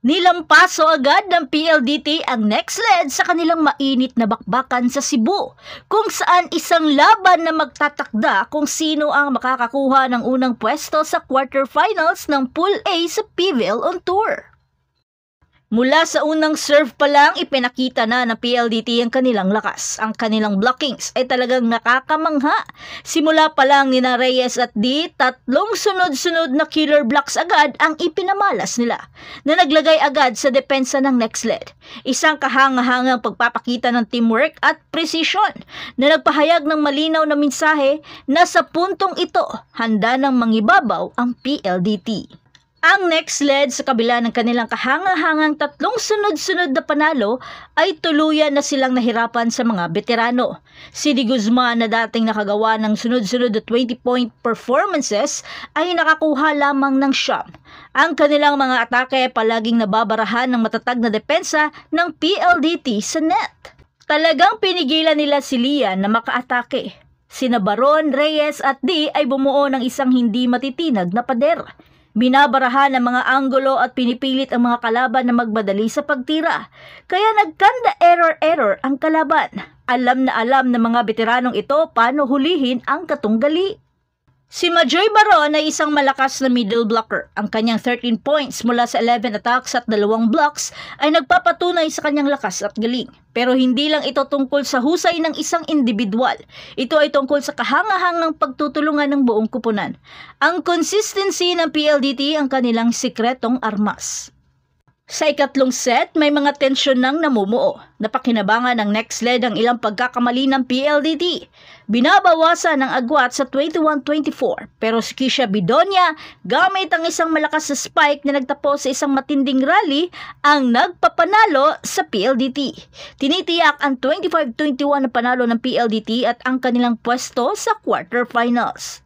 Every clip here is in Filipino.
Nilampaso agad ng PLDT ang next leg sa kanilang mainit na bakbakan sa Cebu, kung saan isang laban na magtatakda kung sino ang makakakuha ng unang pwesto sa quarterfinals ng Pool A sa PVL on Tour. Mula sa unang serve pa lang, ipinakita na ng PLDT ang kanilang lakas. Ang kanilang blockings ay talagang nakakamangha. Simula pa lang ni Reyes at D, tatlong sunod-sunod na killer blocks agad ang ipinamalas nila na naglagay agad sa depensa ng next leg. Isang kahangahangang pagpapakita ng teamwork at precision na nagpahayag ng malinaw na mensahe na sa puntong ito, handa ng mangibabaw ang PLDT. Ang next leg sa kabila ng kanilang kahangahangang tatlong sunod-sunod na panalo ay tuluyan na silang nahirapan sa mga veterano. Si Di Guzman na dating nakagawa ng sunod-sunod na 20-point performances ay nakakuha lamang ng siyam. Ang kanilang mga atake palaging nababarahan ng matatag na depensa ng PLDT sa net. Talagang pinigilan nila si Lian na makaatake. Sina Baron, Reyes at D ay bumuo ng isang hindi matitinag na pader. Binabarahan ang mga anggulo at pinipilit ang mga kalaban na magmadali sa pagtira. Kaya nagkanda error ang kalaban. Alam ng mga veteranong ito paano hulihin ang katunggali. Si Majoy Baron ay isang malakas na middle blocker. Ang kanyang 13 points mula sa 11 attacks at 2 blocks ay nagpapatunay sa kanyang lakas at galing. Pero hindi lang ito tungkol sa husay ng isang individual. Ito ay tungkol sa kahangahangang pagtutulungan ng buong kupunan. Ang consistency ng PLDT ang kanilang sikretong armas. Sa ikatlong set, may mga tensyon nang namumuo. Napakinabangan ng next leg ang ilang pagkakamali ng PLDT. Binabawasan ng agwat sa 21-24, pero si Kisha Bidonia gamit ang isang malakas na spike na nagtapos sa isang matinding rally ang nagpapanalo sa PLDT. Tinitiyak ang 25-21 na panalo ng PLDT at ang kanilang pwesto sa quarterfinals.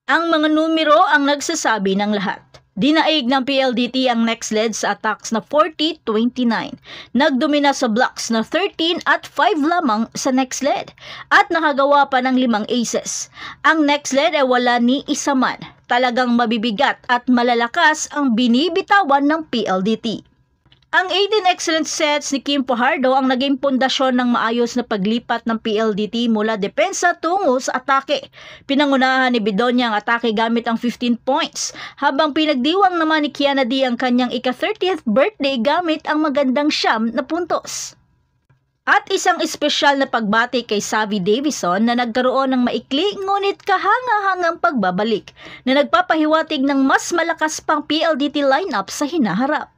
Ang mga numero ang nagsasabi ng lahat. Dinaig ng PLDT ang next leg sa attacks na 40-29. Nagdomina sa blocks na 13 at 5 lamang sa next leg at nakagawa pa ng 5 aces. Ang next leg ay wala ni isa man. Talagang mabibigat at malalakas ang binibitawan ng PLDT. Ang 18 excellent sets ni Kim Fajardo ang naging pundasyon ng maayos na paglipat ng PLDT mula depensa tungo sa atake. Pinangunahan ni Bidonia ang atake gamit ang 15 points, habang pinagdiwang naman ni Kiana D ang kanyang ika-30th birthday gamit ang magandang 9 na puntos. At isang espesyal na pagbati kay Savvy Davison na nagkaroon ng maikli ngunit kahangahangang pagbabalik na nagpapahiwatig ng mas malakas pang PLDT lineup sa hinaharap.